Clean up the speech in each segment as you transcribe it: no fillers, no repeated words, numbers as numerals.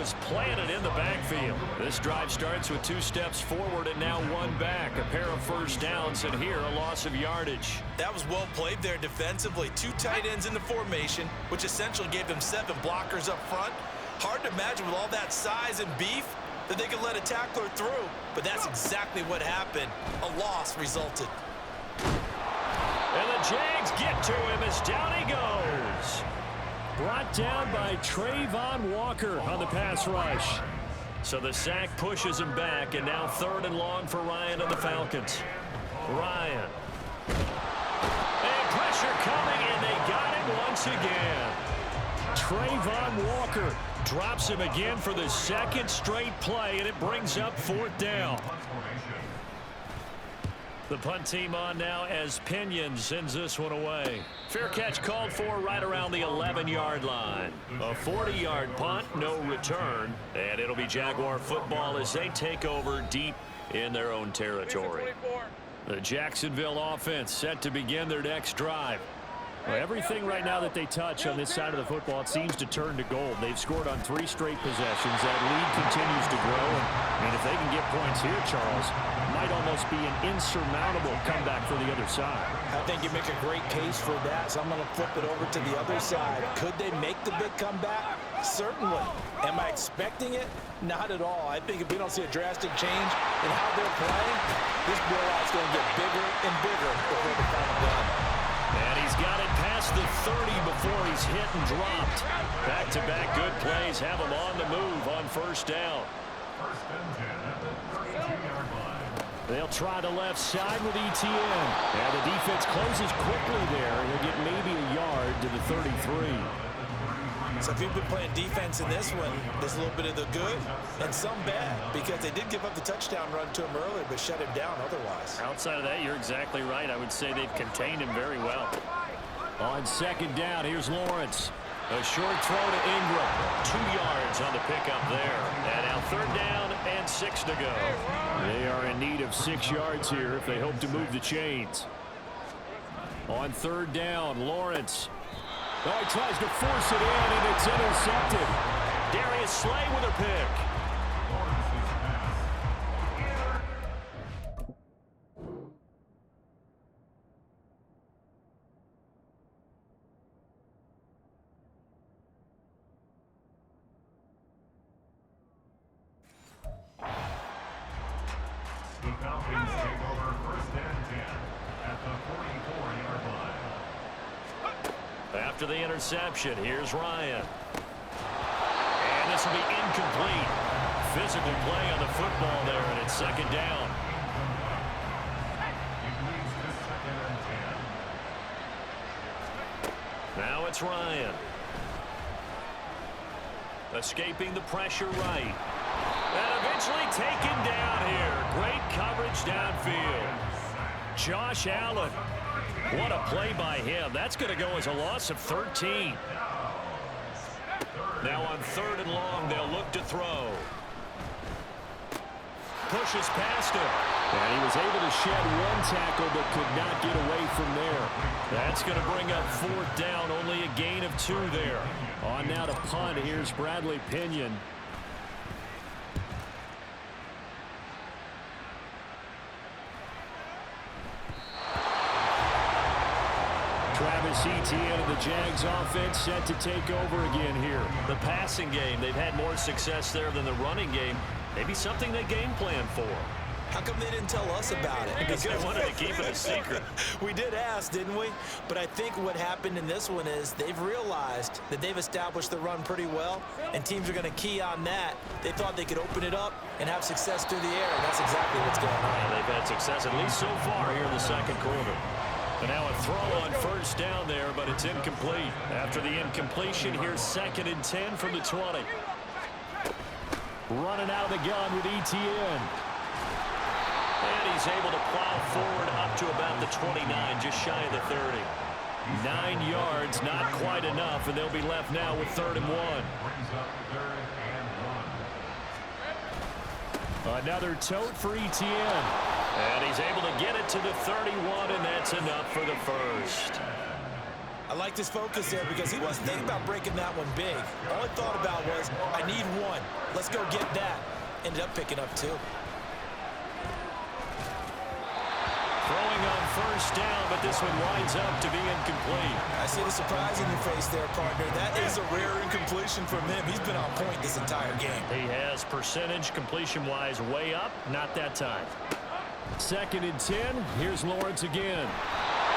was planted in the backfield. This drive starts with 2 steps forward and now 1 back. A pair of first downs, and here a loss of yardage. That was well played there defensively. 2 tight ends in the formation, which essentially gave them 7 blockers up front. Hard to imagine with all that size and beef that they could let a tackler through, but that's exactly what happened. A loss resulted. And the Jags get to him as down he goes. Brought down by Trayvon Walker on the pass rush. So the sack pushes him back, and now 3rd and long for Ryan and the Falcons. Ryan. And pressure coming, and they got him once again. Trayvon Walker drops him again for the 2nd straight play, and it brings up 4th down. The punt team on now as Pinion sends this one away. Fair catch called for right around the 11-yard line. A 40-yard punt, no return. And it'll be Jaguar football as they take over deep in their own territory. The Jacksonville offense set to begin their next drive. Well, everything right now that they touch on this side of the football, it seems to turn to gold. They've scored on 3 straight possessions. That lead continues to grow. And if they can get points here, Charles, it might almost be an insurmountable comeback for the other side. I think you make a great case for that, so I'm going to flip it over to the other side. Could they make the big comeback? Certainly. Am I expecting it? Not at all. I think if we don't see a drastic change in how they're playing, this blowout's going to get bigger and bigger before the final gun. And he's got it past the 30 before he's hit and dropped. Back-to-back good plays have him on the move on 1st down. They'll try the left side with ETN. And the defense closes quickly there. He'll get maybe a yard to the 33. So if you've been playing defense in this one, there's a little bit of the good and some bad, because they did give up the touchdown run to him earlier, but shut him down otherwise. Outside of that, you're exactly right. I would say they've contained him very well. On 2nd down, here's Lawrence. A short throw to Ingram. 2 yards on the pickup there. And now 3rd down and 6 to go. They are in need of 6 yards here if they hope to move the chains. On 3rd down, Lawrence. Oh, he tries to force it in, and it's intercepted. Darius Slay with a pick. The Falcons take over 1st and 10 at the 44-yard line. After the interception, here's Ryan. And this will be incomplete. Physical play on the football there, and it's 2nd down. Now it's Ryan. Escaping the pressure right. And eventually taken down here. Great coverage downfield. Josh Allen. What a play by him. That's going to go as a loss of 13. Now on 3rd and long, they'll look to throw. Pushes past him. And he was able to shed 1 tackle but could not get away from there. That's going to bring up 4th down. Only a gain of 2 there. On now to punt. Here's Bradley Pinion. Travis Etienne and the Jags offense set to take over again here. The passing game, they've had more success there than the running game. Maybe something they game plan for. How come they didn't tell us about it? Because they wanted to keep it a secret. We did ask, didn't we? But I think what happened in this one is they've realized that they've established the run pretty well, and teams are going to key on that. They thought they could open it up and have success through the air, and that's exactly what's going on. And they've had success, at least so far, here in the 2nd quarter. And now a throw on 1st down there, but it's incomplete. After the incompletion, here's 2nd and 10 from the 20. Running out of the gun with Etienne. And he's able to plow forward up to about the 29, just shy of the 30. 9 yards, not quite enough, and they'll be left now with 3rd and 1. Another tote for Etienne. And he's able to get it to the 31, and that's enough for the first. I liked his focus there because he wasn't thinking about breaking that one big. All he thought about was, I need one. Let's go get that. Ended up picking up two. Throwing on first down, but this one winds up to be incomplete. I see the surprise in your face there, partner. That is a rare incompletion from him. He's been on point this entire game. He has percentage completion-wise way up, not that time. 2nd and 10. Here's Lawrence again.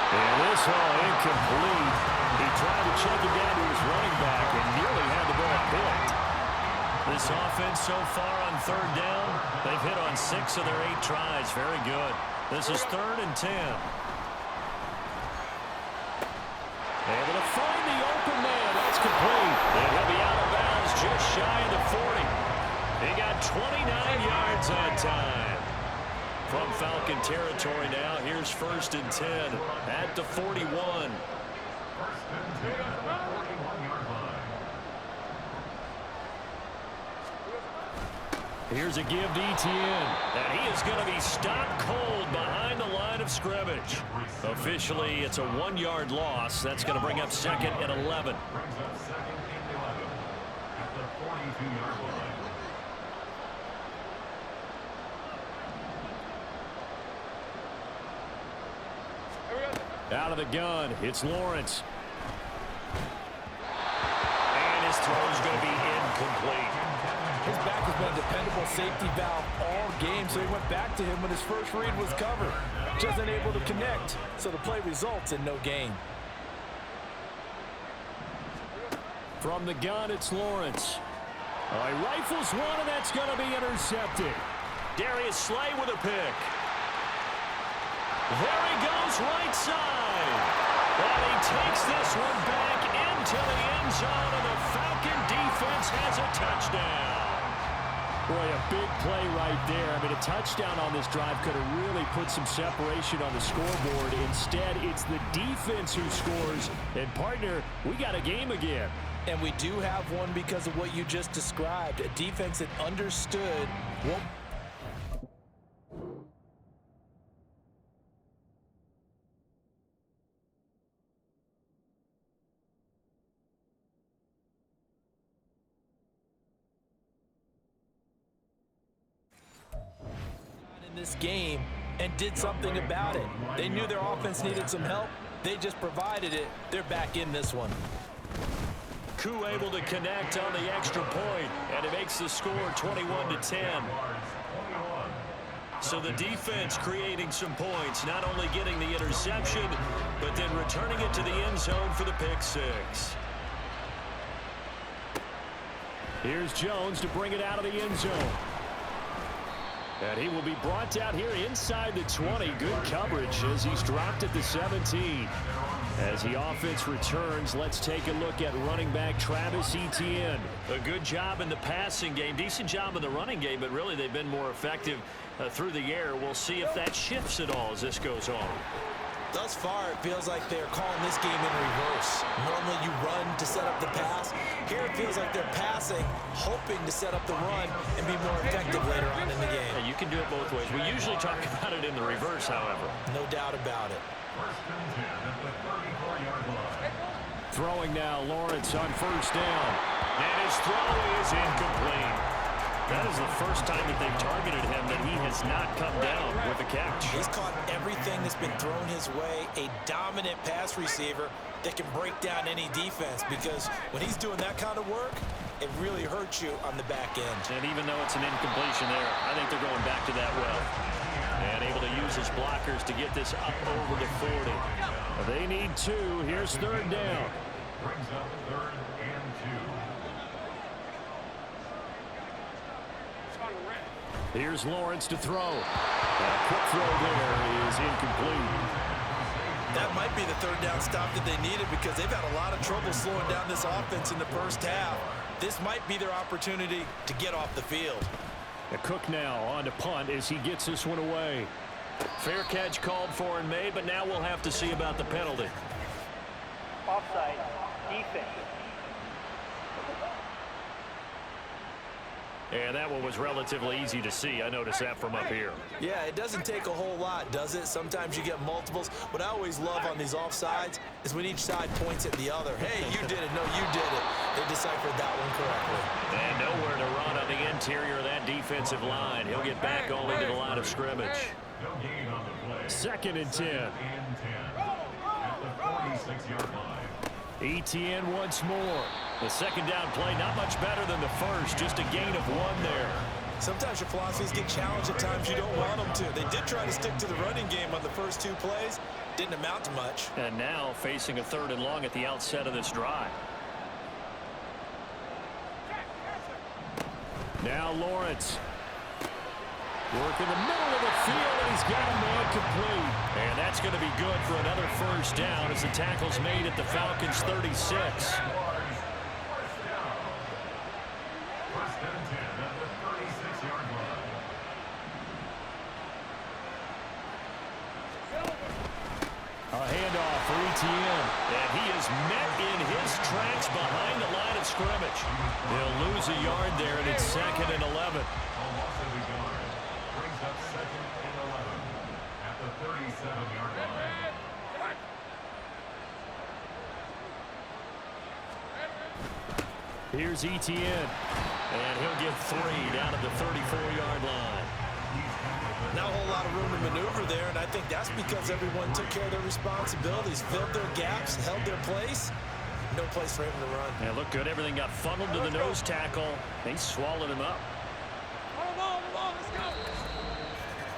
And this one incomplete. He tried to check it down to his running back and nearly had the ball picked. This offense so far on 3rd down, they've hit on 6 of their 8 tries. Very good. This is 3rd and 10. Able to find the open man. That's complete. And he'll be out of bounds just shy of the 40. He got 29 yards that time. From Falcon territory now, here's 1st and 10 at the 41. 1st and 10 at the 41-yard line. Here's a give to Etienne. And he is going to be stopped cold behind the line of scrimmage. Officially, it's a 1-yard loss. That's going to bring up 2nd and 11. Brings up 2nd and 11 at the 42-yard line. Out of the gun, it's Lawrence. And his throw is going to be incomplete. His back has been a dependable safety valve all game, so he went back to him when his first read was covered. Just unable to connect, so the play results in no gain. From the gun, it's Lawrence. He rifles one, and that's going to be intercepted. Darius Slay with a pick. There he goes, right side. And he takes this one back into the end zone, and the Falcon defense has a touchdown. Boy, a big play right there. I mean, a touchdown on this drive could have really put some separation on the scoreboard. Instead, it's the defense who scores. And, partner, we got a game again. And we do have one because of what you just described. A defense that understood what... this game and did something about it. They knew their offense needed some help. They just provided it. They're back in this one. Koo able to connect on the extra point, and it makes the score 21-10. So the defense creating some points, not only getting the interception, but then returning it to the end zone for the pick six. Here's Jones to bring it out of the end zone. And he will be brought down here inside the 20. Good coverage as he's dropped at the 17. As the offense returns, let's take a look at running back Travis Etienne. A good job in the passing game, decent job in the running game, but really they've been more effective through the air. We'll see if that shifts at all as this goes on. Thus far, it feels like they're calling this game in reverse. Normally you run to set up the pass. Here it feels like they're passing, hoping to set up the run and be more effective later on in the game. Yeah, you can do it both ways. We usually talk about it in the reverse, however. No doubt about it. 1st and 10 at the 34-yard line. Throwing now, Lawrence on first down. And his throw is incomplete. That is the first time that they've targeted him that he has not come down with a catch. He's caught everything that's been thrown his way. A dominant pass receiver that can break down any defense, because when he's doing that kind of work, it really hurts you on the back end. And even though it's an incompletion there, I think they're going back to that well. And able to use his blockers to get this up over the 40. They need two. Here's third down. Brings up 3rd and 2. Here's Lawrence to throw. A quick throw there is incomplete. That might be the third down stop that they needed, because they've had a lot of trouble slowing down this offense in the first half. This might be their opportunity to get off the field. A Cook now on to punt as he gets this one away. Fair catch called for and made, but now we'll have to see about the penalty. Offside, defense. And that one was relatively easy to see. I noticed that from up here. Yeah, it doesn't take a whole lot, does it? Sometimes you get multiples. What I always love on these offsides is when each side points at the other. Hey, you did it. No, you did it. They deciphered that one correctly. And nowhere to run on the interior of that defensive line. He'll get back only to the line of scrimmage. No gain on the play. 2nd and 10. At the 46-yard line. ETN once more. The second down play, not much better than the first, just a gain of 1 there. Sometimes your philosophies get challenged at times you don't want them to. They did try to stick to the running game on the first 2 plays. Didn't amount to much. And now facing a 3rd and long at the outset of this drive. Now Lawrence. Work in the middle of the field, and he's got a man complete. And that's going to be good for another first down as the tackle's made at the Falcons' 36. First and 10 at the 36-yard line. A handoff for ETN. And he is met in his tracks behind the line of scrimmage. He'll lose a yard there, and it's 2nd and 11. A loss of a yard. Brings up 2nd and 11 at the 37-yard line. Here's ETN. And he'll get 3 down at the 34-yard line. Not a whole lot of room to maneuver there, and I think that's because everyone took care of their responsibilities, filled their gaps, held their place. No place for him to run. Yeah, look good. Everything got funneled to the nose tackle. They swallowed him up.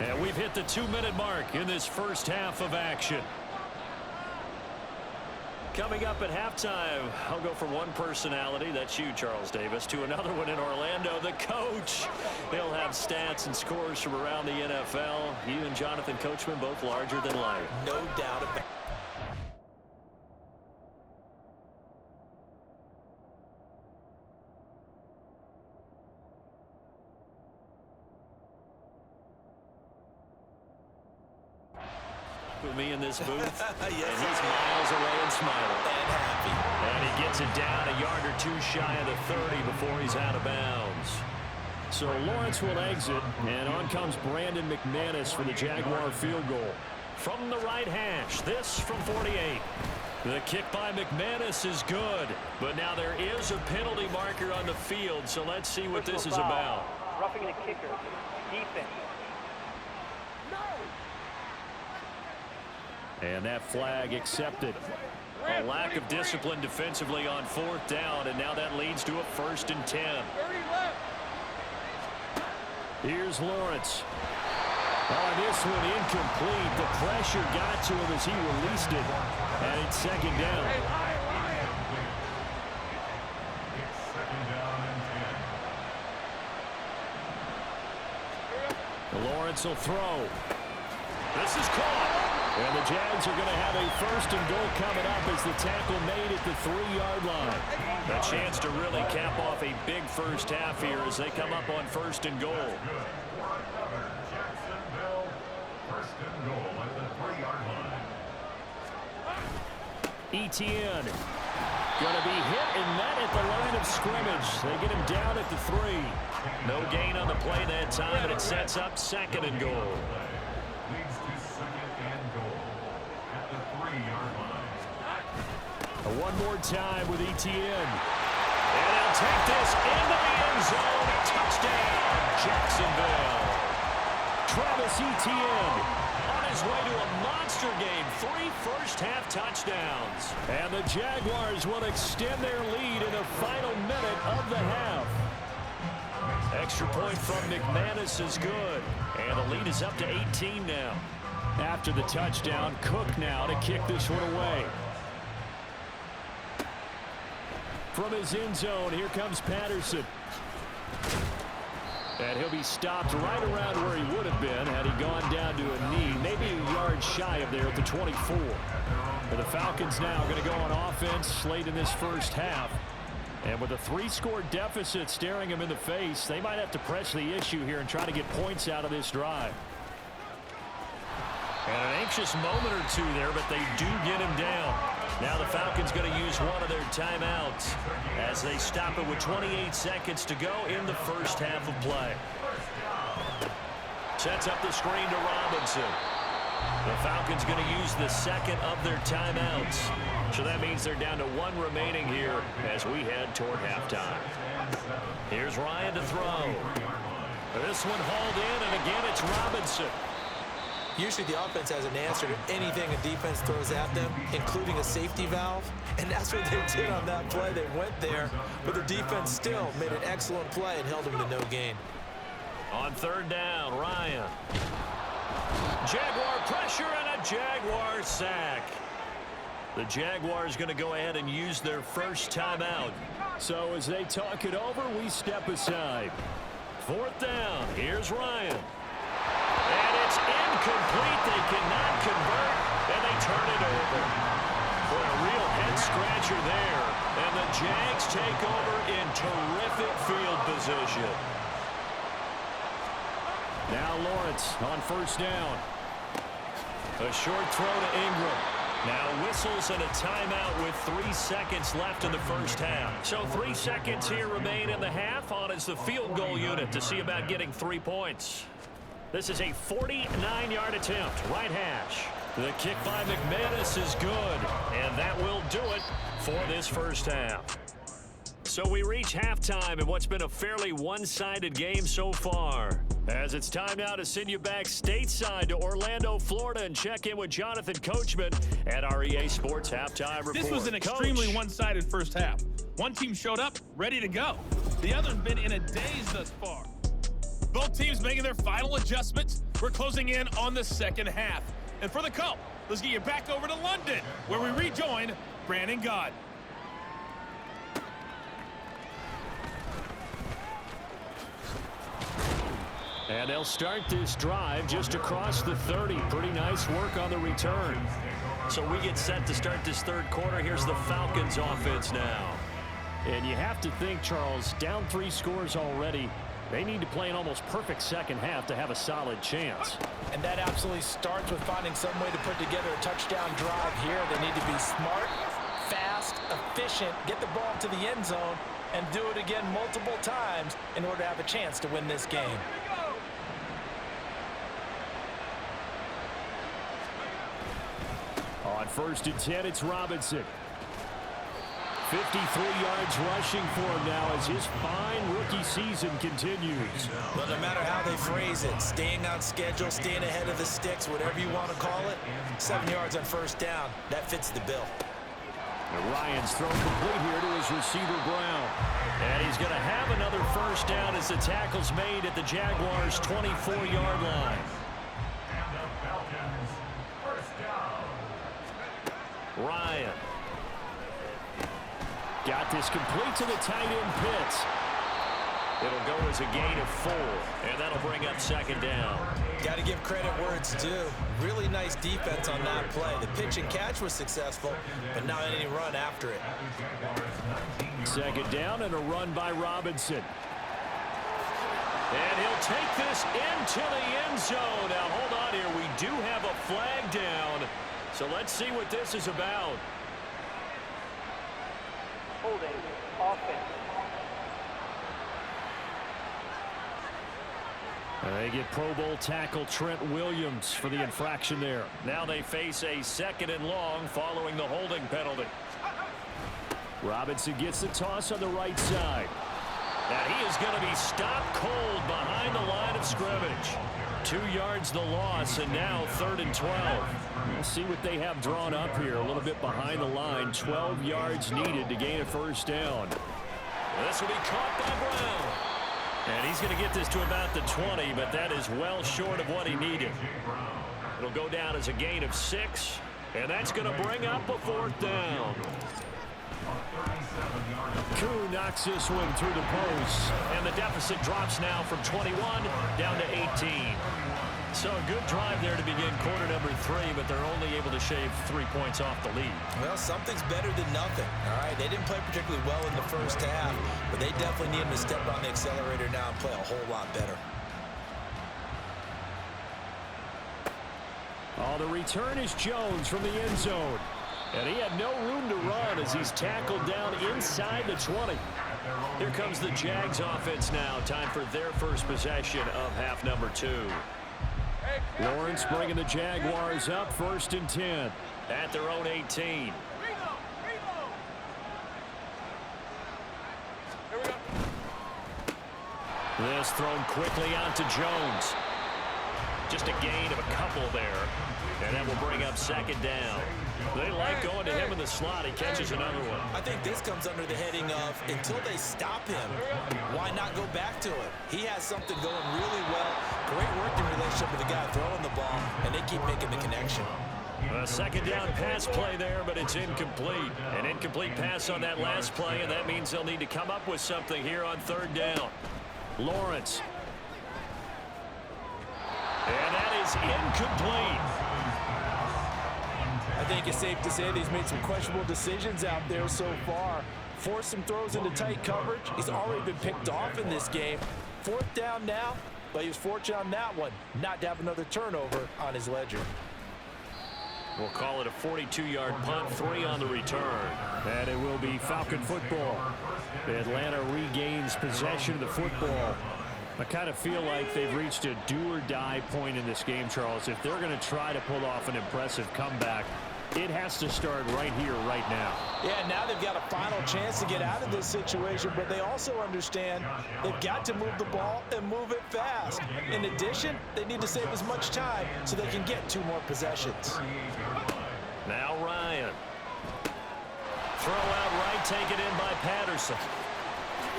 And we've hit the 2-minute mark in this first half of action. Coming up at halftime, I'll go from one personality, that's you, Charles Davis, to another one in Orlando, the coach. He'll have stats and scores from around the NFL. You and Jonathan Coachman both larger than life. No doubt about it. With me in this booth, Yes, and he's miles away and smiling. And happy. And he gets it down a yard or 2 shy of the 30 before he's out of bounds. So Lawrence will exit, and on comes Brandon McManus for the Jaguar field goal. From the right hash, this from 48. The kick by McManus is good, but now there is a penalty marker on the field, so let's see what this is about. Roughing the kicker. Defense. And that flag accepted. A lack of discipline defensively on 4th down, and now that leads to a 1st and 10. Here's Lawrence. Oh, this one incomplete. The pressure got to him as he released it. And it's 2nd down. It's 2nd down and 10. Lawrence will throw. This is caught. And the Jags are going to have a 1st and goal coming up as the tackle made at the 3-yard line. A chance to really cap off a big first half here as they come up on 1st and goal. Good. Jacksonville, 1st and goal at the 3-yard line. ETN going to be hit and met at the line of scrimmage. They get him down at the 3. No gain on the play that time, and it sets up 2nd and goal. Leads to 2nd and goal at the 3-yard line. One more time with ETN. And they'll take this into the end zone. A touchdown, Jacksonville. Travis Etienne on his way to a monster game. 3 first-half touchdowns. And the Jaguars will extend their lead in the final minute of the half. Extra point from McManus is good. And the lead is up to 18 now. After the touchdown, Cook now to kick this one away. From his end zone, here comes Patterson. And he'll be stopped right around where he would have been had he gone down to a knee, maybe a yard shy of there at the 24. And the Falcons now going to go on offense late in this first half. And with a 3-score deficit staring him in the face, they might have to press the issue here and try to get points out of this drive. And an anxious moment or two there, but they do get him down. Now the Falcons going to use one of their timeouts as they stop it with 28 seconds to go in the first half of play. Sets up the screen to Robinson. The Falcons going to use the second of their timeouts. So that means they're down to one remaining here as we head toward halftime. Here's Ryan to throw. This one hauled in, and again it's Robinson. Usually the offense has an answer to anything a defense throws at them, including a safety valve. And that's what they did on that play. They went there, but the defense still made an excellent play and held them to no gain. On third down, Ryan. Jaguar pressure and a Jaguar sack. The Jaguars going to go ahead and use their first timeout. So as they talk it over, we step aside. Fourth down, here's Ryan. And it's incomplete. They cannot convert, and they turn it over. For a real head-scratcher there. And the Jags take over in terrific field position. Now Lawrence on first down. A short throw to Ingram. Now whistles and a timeout with 3 seconds left in the first half. So 3 seconds here remain in the half on as the field goal unit to see about getting 3 points. This is a 49-yard attempt, right hash. The kick by McManus is good, and that will do it for this first half. So we reach halftime in what's been a fairly one-sided game so far. As it's time now to send you back stateside to Orlando, Florida, and check in with Jonathan Coachman at our EA Sports Halftime Report. This was an extremely one-sided first half. One team showed up, ready to go. The other's been in a daze thus far. Both teams making their final adjustments. We're closing in on the second half. And for the call, let's get you back over to London, where we rejoin Brandon Gott. And they'll start this drive just across the 30. Pretty nice work on the return. So we get set to start this third quarter. Here's the Falcons offense now. And you have to think, Charles, down 3 scores already. They need to play an almost perfect second half to have a solid chance. And that absolutely starts with finding some way to put together a touchdown drive here. They need to be smart, fast, efficient, get the ball to the end zone, and do it again multiple times in order to have a chance to win this game. On first and 10, it's Robinson. 53 yards rushing for him now as his fine rookie season continues. But no matter how they phrase it, staying on schedule, staying ahead of the sticks, whatever you want to call it, 7 yards on first down, that fits the bill. And Ryan's throw complete here to his receiver, Brown. And he's going to have another first down as the tackle's made at the Jaguars' 24-yard line. And the Falcons, first down. Ryan. Got this complete to the tight end Pitts. It'll go as a gain of 4, and that'll bring up second down. Got to give credit where it's due. Really nice defense on that play. The pitch and catch was successful, but not any run after it. Second down and a run by Robinson. And he'll take this into the end zone. Now, hold on here. We do have a flag down, so let's see what this is about. Holding offense. They get Pro Bowl tackle Trent Williams for the infraction there. Now they face a second and long following the holding penalty. Robinson gets the toss on the right side. And he is going to be stopped cold behind the line of scrimmage. 2 yards the loss, and now 3rd and 12. We'll see what they have drawn up here. A little bit behind the line. 12 yards needed to gain a first down. This will be caught by Brown. And he's going to get this to about the 20, but that is well short of what he needed. It'll go down as a gain of 6, and that's going to bring up a 4th down. Koo knocks this one through the post, and the deficit drops now from 21 down to 18. So a good drive there to begin quarter number 3, but they're only able to shave 3 points off the lead. Well, something's better than nothing, all right? They didn't play particularly well in the first half, but they definitely need them to step on the accelerator now and play a whole lot better. Oh, the return is Jones from the end zone. And he had no room to run as he's tackled down inside the 20. Here comes the Jags offense now. Time for their first possession of half number 2. Lawrence bringing the Jaguars up 1st and 10 at their own 18. This thrown quickly out to Jones. Just a gain of a couple there. And that will bring up 2nd down. They like going to him in the slot. He catches another one. I think this comes under the heading of until they stop him, why not go back to it? He has something going really well. Great working relationship with the guy throwing the ball, and they keep making the connection. A 2nd down pass play there, but it's incomplete. An incomplete pass on that last play, and that means they'll need to come up with something here on 3rd down. Lawrence. And that is incomplete. I think it's safe to say that he's made some questionable decisions out there so far. Forced some throws into tight coverage. He's already been picked off in this game. 4th down now, but he was fortunate on that one not to have another turnover on his ledger. We'll call it a 42-yard punt, 3 on the return. And it will be Falcon football. Atlanta regains possession of the football. I kind of feel like they've reached a do-or-die point in this game, Charles. If they're going to try to pull off an impressive comeback, it has to start right here, right now. Yeah, now they've got a final chance to get out of this situation, but they also understand they've got to move the ball and move it fast. In addition, they need to save as much time so they can get 2 more possessions. Now Ryan. Throw out right, taken in by Patterson.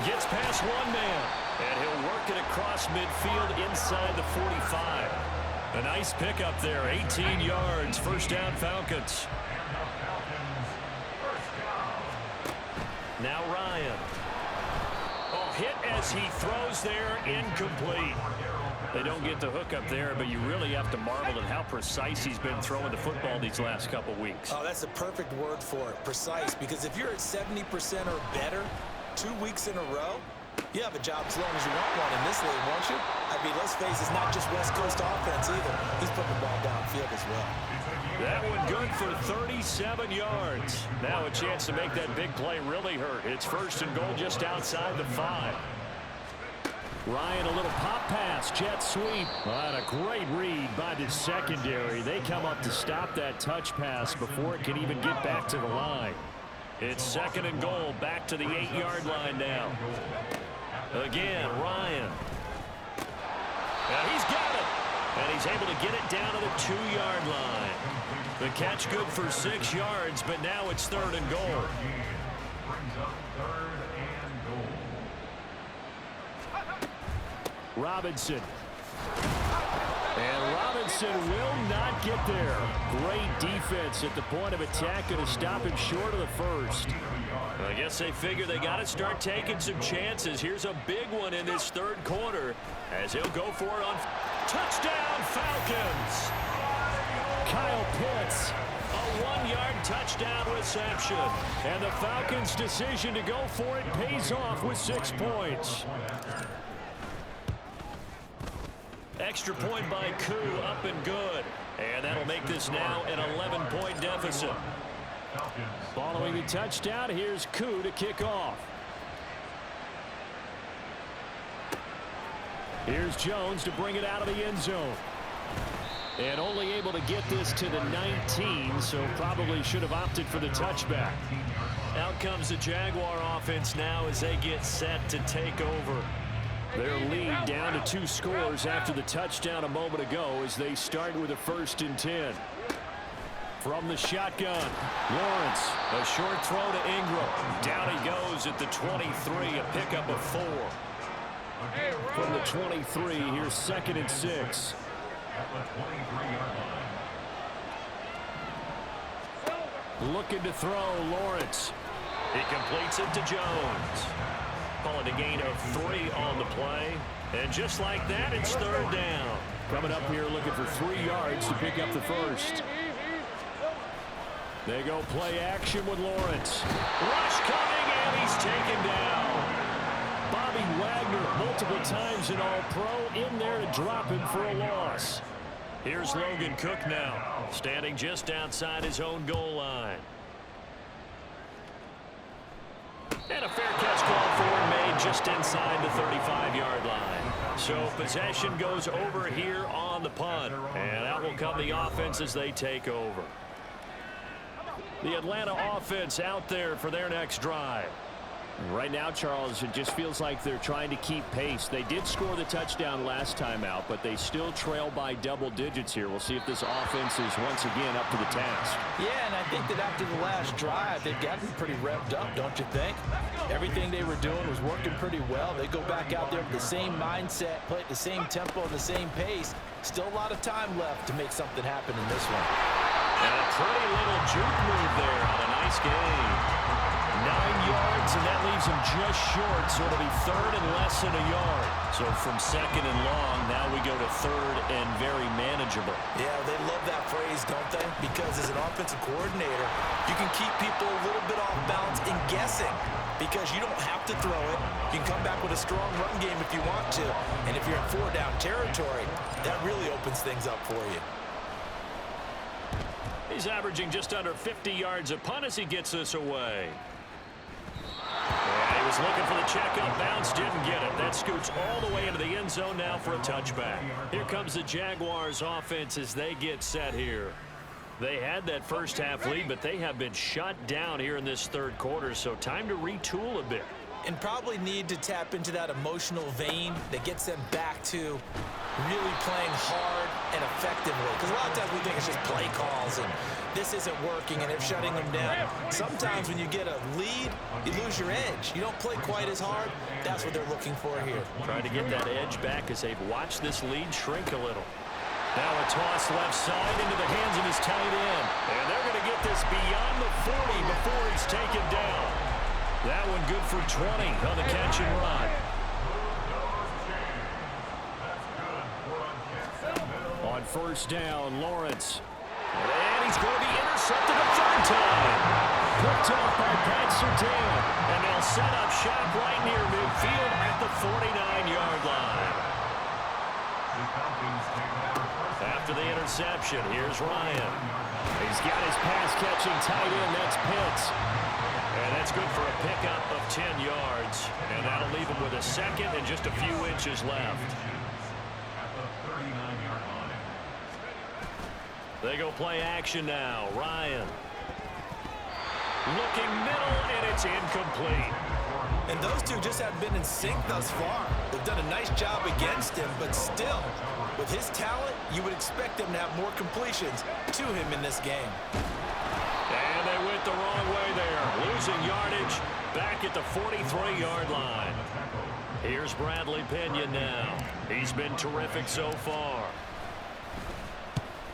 Gets past one man, and he'll work it across midfield inside the 45. A nice pickup there, 18 yards, 1st down Falcons. Now Ryan. Oh, hit as he throws there, incomplete. They don't get the hook up there, but you really have to marvel at how precise he's been throwing the football these last couple weeks. Oh, that's a perfect word for it, precise, because if you're at 70% or better 2 weeks in a row, you have a job as long as you want one in this league, won't you? I mean, let's face it, it's not just West Coast offense either. He's putting the ball downfield as well. That one good for 37 yards. Now a chance to make that big play really hurt. It's 1st and goal just outside the 5. Ryan, a little pop pass, jet sweep. And a great read by the secondary. They come up to stop that touch pass before it can even get back to the line. It's 2nd and goal, back to the 8-yard line now. Again, Ryan. And he's got it. And he's able to get it down to the 2-yard line. The catch good for 6 yards, but now it's 3rd and goal. Robinson. And Robinson will not get there. Great defense at the point of attack, and to stop him short of the 1st. I guess they figure they got to start taking some chances. Here's a big one in this 3rd quarter as he'll go for it on touchdown Falcons. Kyle Pitts. A 1-yard touchdown reception. And the Falcons' decision to go for it pays off with 6 points. Extra point by Koo, up and good. And that'll make this now an 11-point deficit. Following the touchdown, here's Koo to kick off. Here's Jones to bring it out of the end zone. And only able to get this to the 19, so probably should have opted for the touchback. Out comes the Jaguar offense now as they get set to take over. Their lead down to 2 scores after the touchdown a moment ago as they start with a 1st and 10. From the shotgun, Lawrence, a short throw to Ingram. Down he goes at the 23, a pickup of 4. From the 23, here's 2nd and 6. Looking to throw, Lawrence. He completes it to Jones. Calling a gain of 3 on the play. And just like that, it's 3rd down. Coming up here looking for 3 yards to pick up the 1st. They go play action with Lawrence. Rush coming, and he's taken down. Bobby Wagner, multiple times an All-Pro, in there to drop him for a loss. Here's Logan Cook now, standing just outside his own goal line. And a fair catch called for and made just inside the 35-yard line. So possession goes over here on the punt. And out will come the offense as they take over. The Atlanta offense out there for their next drive. Right now, Charles, it just feels like they're trying to keep pace. They did score the touchdown last time out, but they still trail by double digits here. We'll see if this offense is once again up to the task. Yeah, and I think that after the last drive, they've gotten pretty revved up, don't you think? Everything they were doing was working pretty well. They go back out there with the same mindset, play at the same tempo and the same pace. Still a lot of time left to make something happen in this one. And a pretty little juke move there on a nice game. 9 yards, and that leaves him just short, so it'll be third and less than a yard. So from second and long, now we go to third and very manageable. Yeah, they love that phrase, don't they? Because as an offensive coordinator, you can keep people a little bit off balance and guessing because you don't have to throw it. You can come back with a strong run game if you want to. And if you're in 4-down territory, that really opens things up for you. He's averaging just under 50 yards a punt as he gets this away. And he was looking for the checkup bounce, didn't get it. That scoots all the way into the end zone now for a touchback. Here comes the Jaguars offense as they get set here. They had that first half lead, but they have been shut down here in this third quarter, so time to retool a bit. And probably need to tap into that emotional vein that gets them back to really playing hard and effectively. Because a lot of times we think it's just play calls and this isn't working and it's shutting them down. Sometimes when you get a lead, you lose your edge. You don't play quite as hard. That's what they're looking for here. Trying to get that edge back as they've watched this lead shrink a little. Now a toss left side into the hands of his tight end. And they're going to get this beyond the 40 before it's taken down. That one good for 20 on the catch and run. On first down, Lawrence. And he's going to be intercepted a third time. Picked off by Pat Surtain. And they'll set up shop right near midfield at the 49-yard line. After the interception, here's Ryan. He's got his pass-catching tight end. That's Pitts. And that's good for a pickup of 10 yards. And that'll leave him with a second and just a few inches left. They go play action now. Ryan. Looking middle, and it's incomplete. And those two just have been in sync thus far. They've done a nice job against him, but still, with his talent, you would expect him to have more completions to him in this game. And they went the wrong way there. Losing yardage back at the 43-yard line. Here's Bradley Pinion now. He's been terrific so far.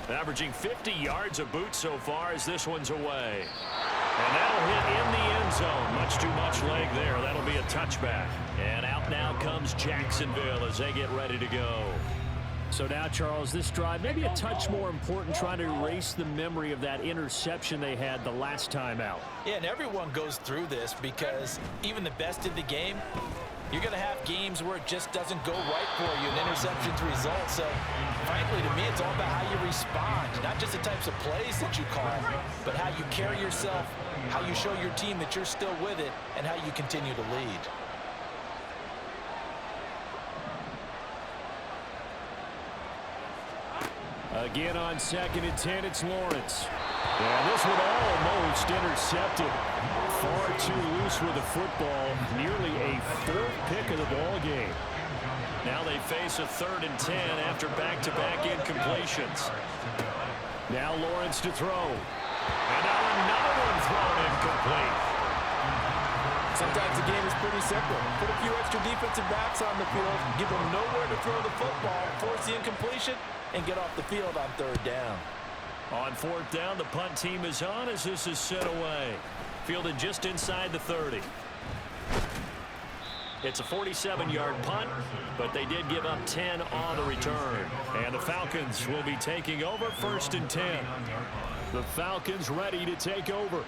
Averaging 50 yards a boot so far as this one's away. And that'll hit in the end zone. Much too much leg there. That'll be a touchback. And out now comes Jacksonville as they get ready to go. So now, Charles, this drive maybe a touch more important, trying to erase the memory of that interception they had the last time out. Yeah, and everyone goes through this because even the best in the game, you're going to have games where it just doesn't go right for you, and interceptions result. So, frankly, to me, it's all about how you respond, not just the types of plays that you call, but how you carry yourself, how you show your team that you're still with it, and how you continue to lead. Again on second and 10, it's Lawrence. And this one almost intercepted. Far too loose with the football. Nearly a fourth pick of the ball game. Now they face a 3rd and 10 after back-to-back incompletions. Now Lawrence to throw. And now another one thrown incomplete. Sometimes the game is pretty simple. Put a few extra defensive backs on the field, give them nowhere to throw the football, force the incompletion, and get off the field on 3rd down. On 4th down, the punt team is on as this is set away. Fielded just inside the 30. It's a 47-yard punt, but they did give up 10 on the return. And the Falcons will be taking over 1st and 10. The Falcons ready to take over.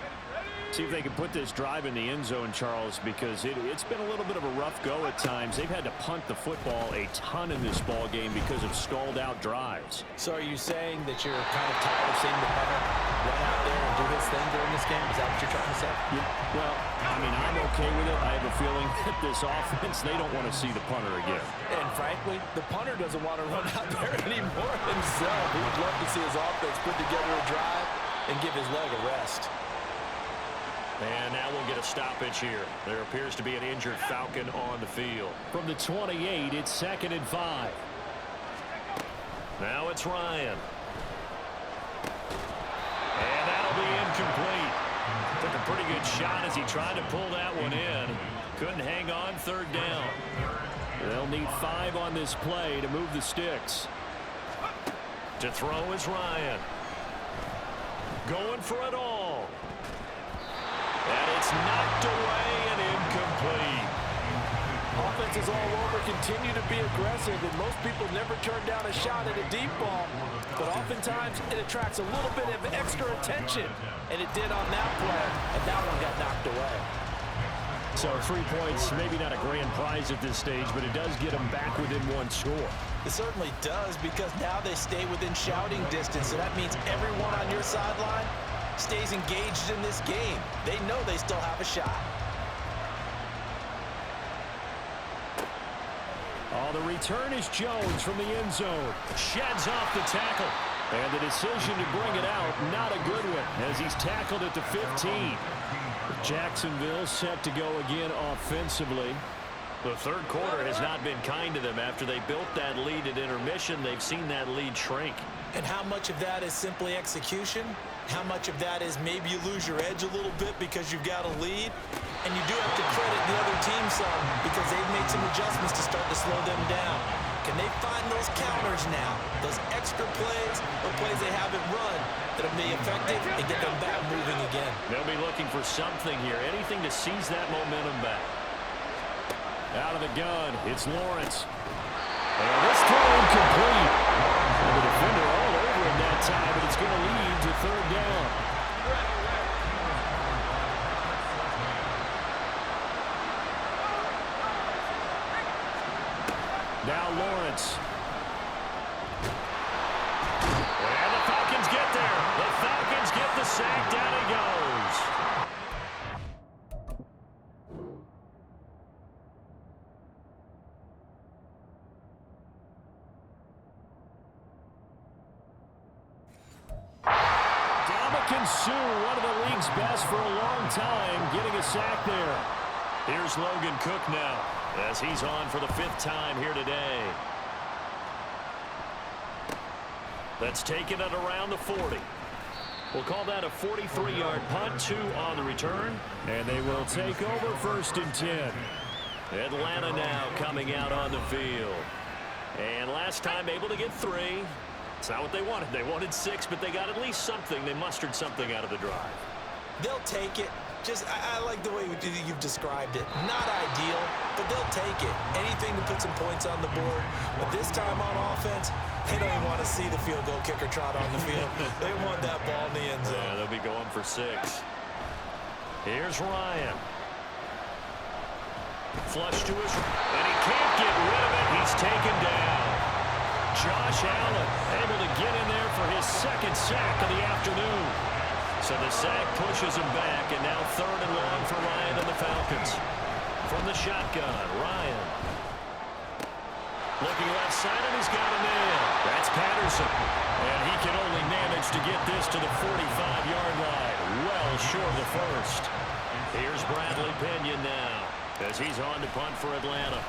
See if they can put this drive in the end zone, Charles, because it's been a little bit of a rough go at times. They've had to punt the football a ton in this ball game because of stalled-out drives. So are you saying that you're kind of tired of seeing the punter run out there and do his thing during this game? Is that what you're trying to say? Yeah, well, I mean, I'm okay with it. I have a feeling that this offense, they don't want to see the punter again. And frankly, the punter doesn't want to run out there anymore himself. He would love to see his offense put together a drive and give his leg a rest. And now we'll get a stoppage here. There appears to be an injured Falcon on the field. From the 28, it's 2nd and 5. Now it's Ryan. And that'll be incomplete. Took a pretty good shot as he tried to pull that one in. Couldn't hang on, 3rd down. They'll need 5 on this play to move the sticks. To throw is Ryan. Going for it all. And it's knocked away and incomplete. Offenses all over continue to be aggressive, and most people never turn down a shot at a deep ball. But oftentimes, it attracts a little bit of extra attention, and it did on that play, and that one got knocked away. So 3 points, maybe not a grand prize at this stage, but it does get them back within 1 score. It certainly does, because now they stay within shouting distance, so that means everyone on your sideline stays engaged in this game. They know they still have a shot. Oh, the return is Jones from the end zone. Sheds off the tackle. And the decision to bring it out, not a good one, as he's tackled at the 15. Jacksonville set to go again offensively. The 3rd quarter has not been kind to them. After they built that lead at intermission, they've seen that lead shrink. And how much of that is simply execution? How much of that is maybe you lose your edge a little bit because you've got a lead? And you do have to credit the other team some, because they've made some adjustments to start to slow them down. Can they find those counters now, those extra plays, or plays they haven't run that'll be effective and get them back moving again? They'll be looking for something here, anything to seize that momentum back. Out of the gun, it's Lawrence. And this throw incomplete. And the defender all over him that time, but it's going to lead to 3rd down. Now Lawrence. And the Falcons get there. The Falcons get the sack. Down he goes. Sue, one of the league's best for a long time, getting a sack there. Here's Logan Cook now, as he's on for the 5th time here today. That's taken it around the 40. We'll call that a 43-yard punt, 2 on the return. And they will take over 1st and 10. Atlanta now coming out on the field. And last time able to get 3. It's not what they wanted. They wanted 6, but they got at least something. They mustered something out of the drive. They'll take it. I like the way you've described it. Not ideal, but they'll take it. Anything to put some points on the board. But this time on offense, they don't even want to see the field goal kicker trot on the field. They want that ball in the end zone. Yeah, they'll be going for 6. Here's Ryan. Flush to his right, and he can't get rid of it. He's taken down. Josh Allen able to get in there for his 2nd sack of the afternoon. So the sack pushes him back, and now 3rd and long for Ryan and the Falcons. From the shotgun, Ryan. Looking left side, and he's got a man. That's Patterson. And he can only manage to get this to the 45-yard line. Well short of the 1st. Here's Bradley Pinion now, as he's on to punt for Atlanta.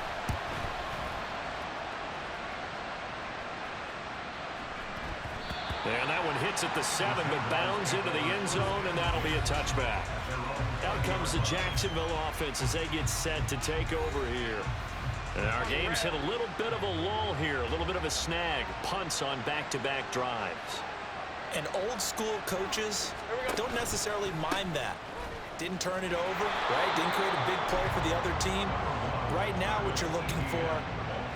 And that one hits at the 7, but bounds into the end zone, and that'll be a touchback. Out comes the Jacksonville offense as they get set to take over here. And our game's hit a little bit of a lull here, a little bit of a snag. Punts on back-to-back drives. And old-school coaches don't necessarily mind that. Didn't turn it over, right? Didn't create a big play for the other team. Right now what you're looking for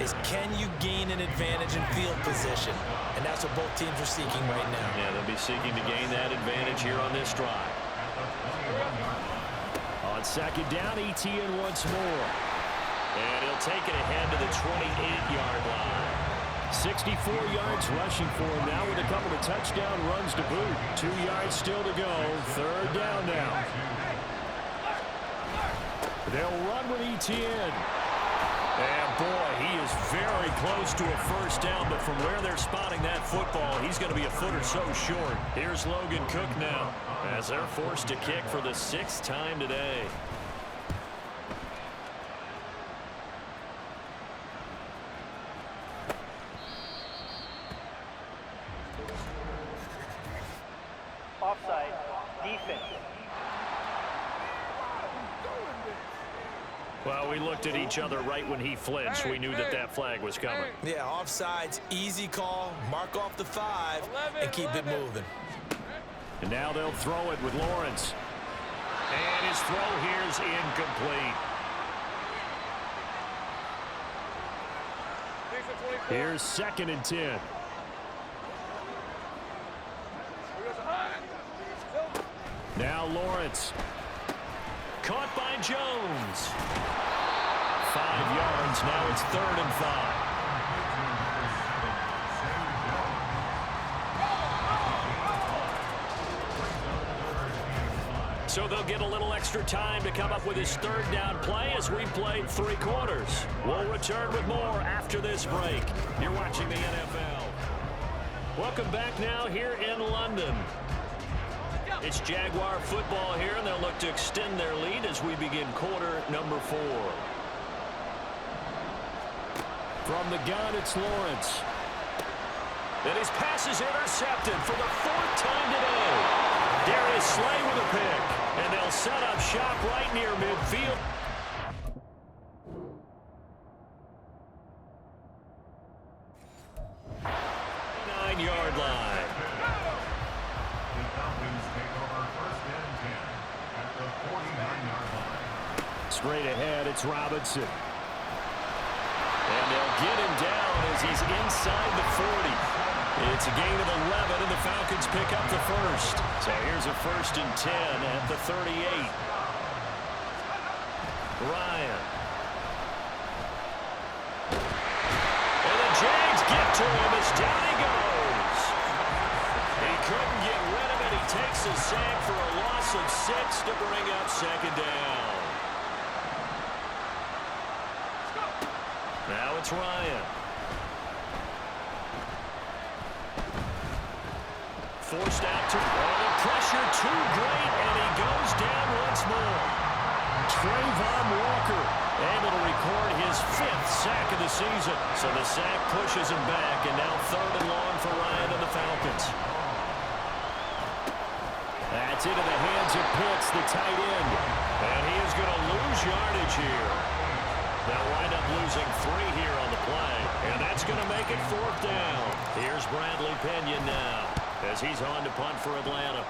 is, can you gain an advantage in field position? And that's what both teams are seeking right now. Yeah, they'll be seeking to gain that advantage here on this drive. Second down, ETN once more. And he'll take it ahead to the 28-yard line. 64 yards rushing for him now with a couple of touchdown runs to boot. 2 yards still to go. Third down now. They'll run with ETN. And boy, he is very close to a first down, but from where they're spotting that football, he's going to be a foot or so short. Here's Logan Cook now as they're forced to kick for the 6th time today. Offside. Defense. Well, we looked at each other right when he flinched. We knew that that flag was coming. Yeah, offsides, easy call. Mark off the 5 and keep it moving. And now they'll throw it with Lawrence. And his throw here is incomplete. Here's 2nd and 10. Now Lawrence. Caught by Jones. 5 yards. Now it's 3rd and 5. So they'll get a little extra time to come up with his 3rd down play as we played 3 quarters. We'll return with more after this break. You're watching the NFL. Welcome back now here in London. It's Jaguar football here, and they'll look to extend their lead as we begin quarter number 4. From the gun, it's Lawrence. And his pass is intercepted for the 4th time today. Darius Slay with a pick, and they'll set up shop right near midfield. 9-yard line. Straight ahead, it's Robinson. And they'll get him down as he's inside the 40. It's a gain of 11, and the Falcons pick up the first. So here's a 1st and 10 at the 38. Ryan. And the Jags get to him as down he goes. He couldn't get rid of it. He takes a sack for a loss of 6 to bring up 2nd down. Now it's Ryan. Forced out to the pressure too great, and he goes down once more. Trayvon Walker able to record his 5th sack of the season. So the sack pushes him back, and now 3rd and long for Ryan and the Falcons. That's into the hands of Pitts, the tight end. And he is going to lose yardage here. They'll wind up losing 3 here on the play, and that's going to make it 4th down. Here's Bradley Pinion now as he's on to punt for Atlanta.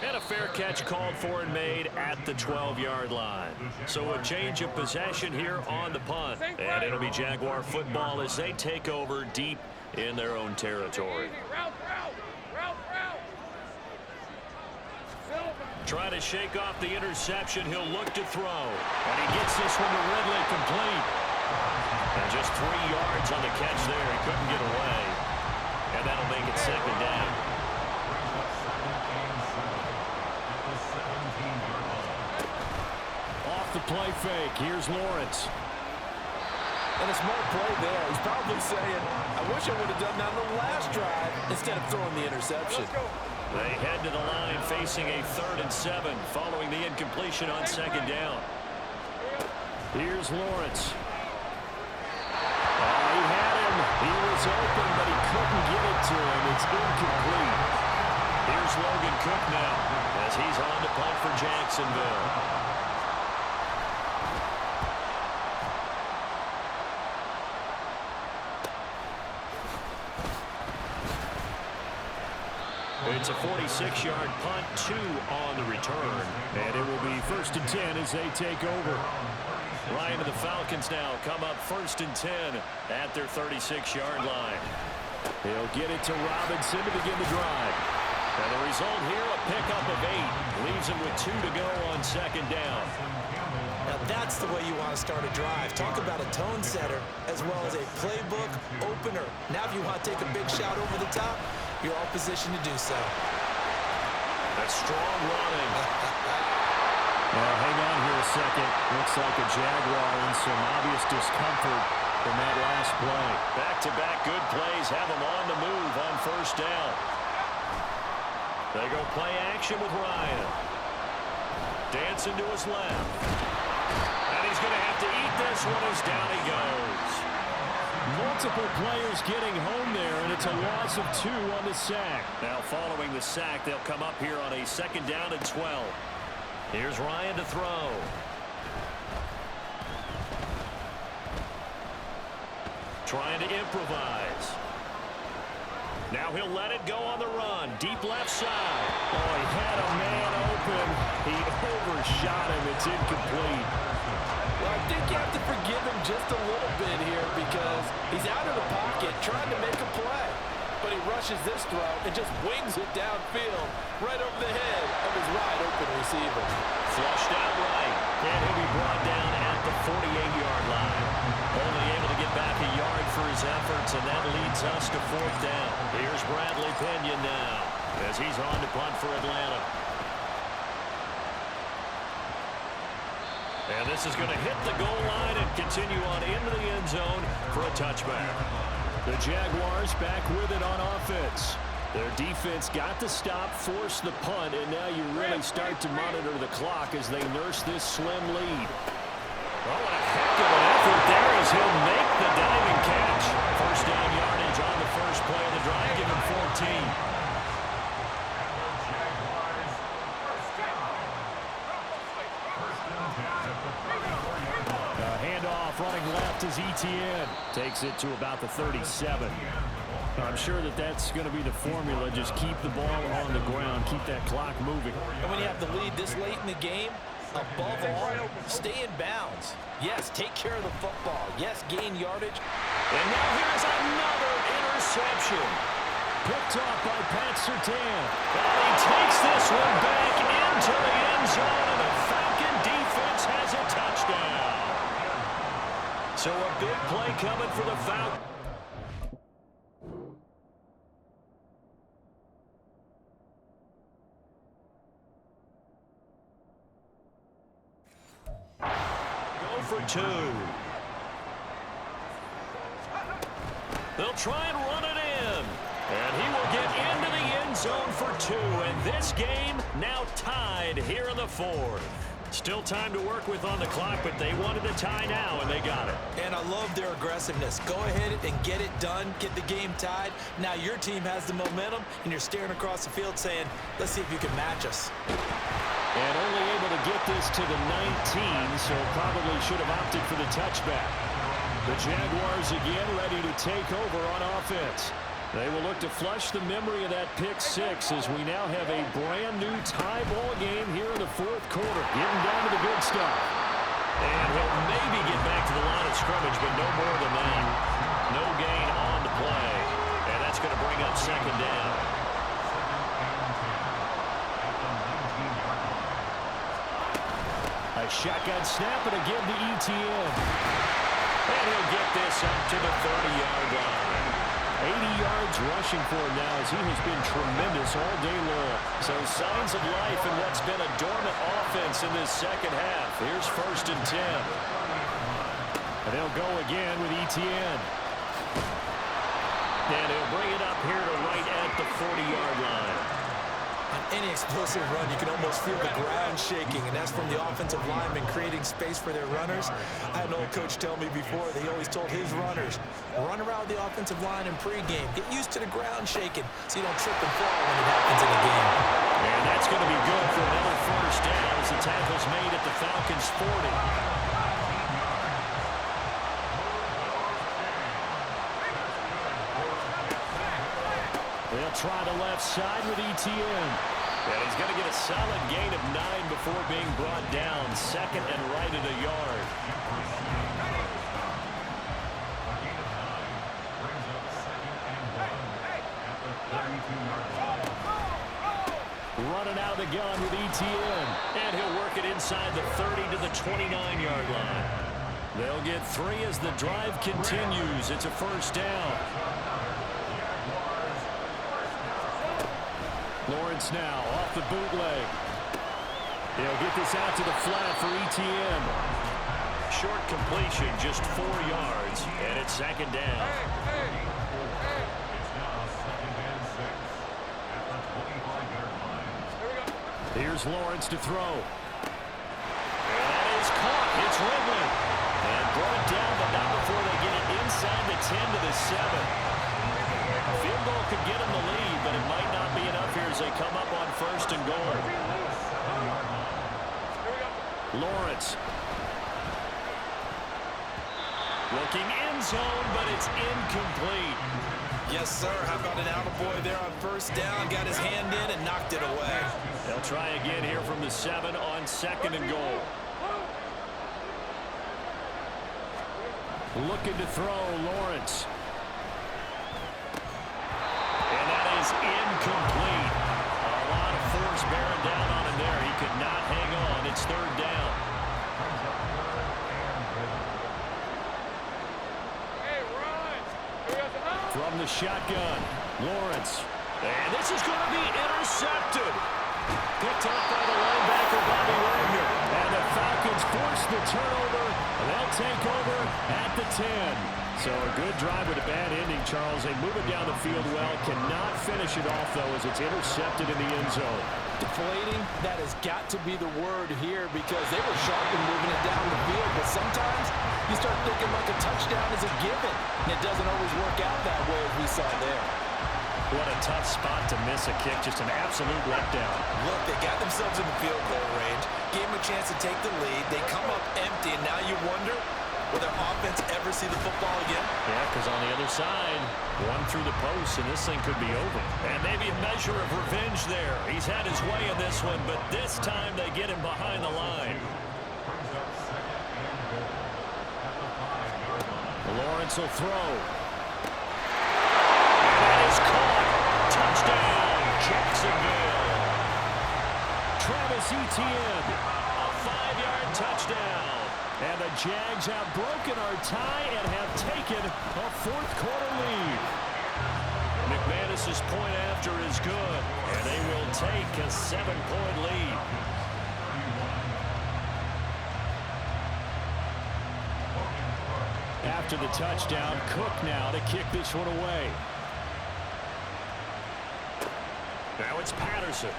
And a fair catch called for and made at the 12-yard line. So a change of possession here on the punt, and it'll be Jaguar football as they take over deep in their own territory. Trying to shake off the interception. He'll look to throw. And he gets this one to Ridley complete. And just 3 yards on the catch there. He couldn't get away. And that'll make it 2nd down. Off the play fake. Here's Lawrence. And a smart play there. He's probably saying, I wish I would have done that on the last drive instead of throwing the interception. They head to the line facing a 3rd and 7 following the incompletion on 2nd down. Here's Lawrence. He had him. He was open, but he couldn't get it to him. It's incomplete. Here's Logan Cook now as he's on to punt for Jacksonville. It's a 46-yard punt, 2 on the return. And it will be 1st and 10 as they take over. Ryan and the Falcons now come up 1st and 10 at their 36-yard line. He'll get it to Robinson to begin the drive. And the result here, a pickup of 8. Leaves him with 2 to go on second down. Now that's the way you want to start a drive. Talk about a tone setter as well as a playbook opener. Now if you want to take a big shot over the top, you're all positioned to do so. That's strong running. Now hang on here a second. Looks like a Jaguar in some obvious discomfort from that last play. Back-to-back good plays have him on the move on first down. They go play action with Ryan. Dancing to his left. And he's going to have to eat this one as down he goes. Multiple players getting home there, and it's a loss of 2 on the sack. Now following the sack, they'll come up here on a second down and 12. Here's Ryan to throw. Trying to improvise. Now he'll let it go on the run. Deep left side. Oh, he had a man open. He overshot him. It's incomplete. Well, I think you have to forgive him just a little bit here because he's out of the pocket trying to make a play. But he rushes this throw and just wings it downfield right over the head of his wide open receiver. Flushed out right. And he'll be brought down at the 48-yard line. Only able to get back a yard for his efforts, and that leads us to 4th down. Here's Bradley Pinion now as he's on to punt for Atlanta. And this is going to hit the goal line and continue on into the end zone for a touchback. The Jaguars back with it on offense. Their defense got the stop, forced the punt, and now you really start to monitor the clock as they nurse this slim lead. Oh, what a heck of an effort there as he'll make the diving catch. First down yardage on the first play of the drive, give him 14. Handoff running left is Etienne. Takes it to about the 37. I'm sure that's going to be the formula. Just keep the ball on the ground. Keep that clock moving. And when you have the lead this late in the game, above all, stay in bounds. Yes, take care of the football. Yes, gain yardage. And now here's another interception. Picked off by Pat Surtain. Well, he takes this one back into the end zone, and the Falcon defense has a touchdown. So a big play coming for the Falcons. For 2. They'll try and run it in. And he will get into the end zone for 2. And this game now tied here in the 4th. Still time to work with on the clock, but they wanted a tie now, and they got it. And I love their aggressiveness. Go ahead and get it done. Get the game tied. Now your team has the momentum, and you're staring across the field saying, let's see if you can match us. And only able to get this to the 19, so probably should have opted for the touchback. The Jaguars again ready to take over on offense. They will look to flush the memory of that pick 6 as we now have a brand new tie ball game here in the 4th quarter. Getting down to the good stuff. And he'll maybe get back to the line of scrimmage, but no more than that. No gain on the play. And that's going to bring up second down. A shotgun snap and a give to Etienne. And he'll get this up to the 30-yard line. 80 yards rushing for him now as he has been tremendous all day long. So signs of life in what's been a dormant offense in this second half. Here's 1st and 10. And they'll go again with Etienne. And he'll bring it up here to right at the 40-yard line. On any explosive run, you can almost feel the ground shaking, and that's from the offensive linemen creating space for their runners. I had an old coach tell me before that he always told his runners, run around the offensive line in pregame. Get used to the ground shaking so you don't trip and fall when it happens in the game. And that's going to be good for another first down as the tackle's made at the Falcons' 40. They'll try the left side with Etienne. And he's going to get a solid gain of 9 before being brought down. Second and right at a yard. running out of the gun with ETN. And he'll work it inside the 30 to the 29-yard line. They'll get 3 as the drive continues. It's a first down. Lawrence now off the bootleg. He'll get this out to the flat for ETN. Short completion, just 4 yards, and it's second down. It's now second and 6 at the 25-yard line. Here's Lawrence to throw. That is caught. It's Ridley. And brought down, but not before they get it inside the 10 to the 7. A field goal could get them the lead, but it might not be enough here as they come up on first and goal. Lawrence. Looking end zone, but it's incomplete. Yes, sir. How about an attaboy there on first down? Got his hand in and knocked it away. They'll try again here from the 7 on second and goal. Looking to throw, Lawrence. And that is incomplete. A lot of force bearing down on him there. He could not hang on. It's third down. From the shotgun, Lawrence. And this is going to be intercepted. Picked up by the linebacker, Bobby Wagner. And the Falcons force the turnover. They'll take over at the 10. So a good drive with a bad ending, Charles. They move it down the field well. Cannot finish it off, though, as it's intercepted in the end zone. Deflating, that has got to be the word here because they were sharp in moving it down the field. But sometimes you start thinking like a touchdown is a given. And it doesn't always work out that way as we saw there. What a tough spot to miss a kick. Just an absolute letdown. Look, they got themselves in the field goal range, gave them a chance to take the lead. They come up empty, and now you wonder, will their offense ever see the football again? Yeah, because on the other side, one through the post, and this thing could be over. And maybe a measure of revenge there. He's had his way in this one, but this time they get him behind the line. Lawrence will throw. That is caught. Touchdown, Jacksonville. Travis Etienne. A 5-yard touchdown. And the Jags have broken our tie and have taken a fourth-quarter lead. McManus's point after is good, and they will take a 7-point lead. After the touchdown, Cook now to kick this one away. Now it's Patterson.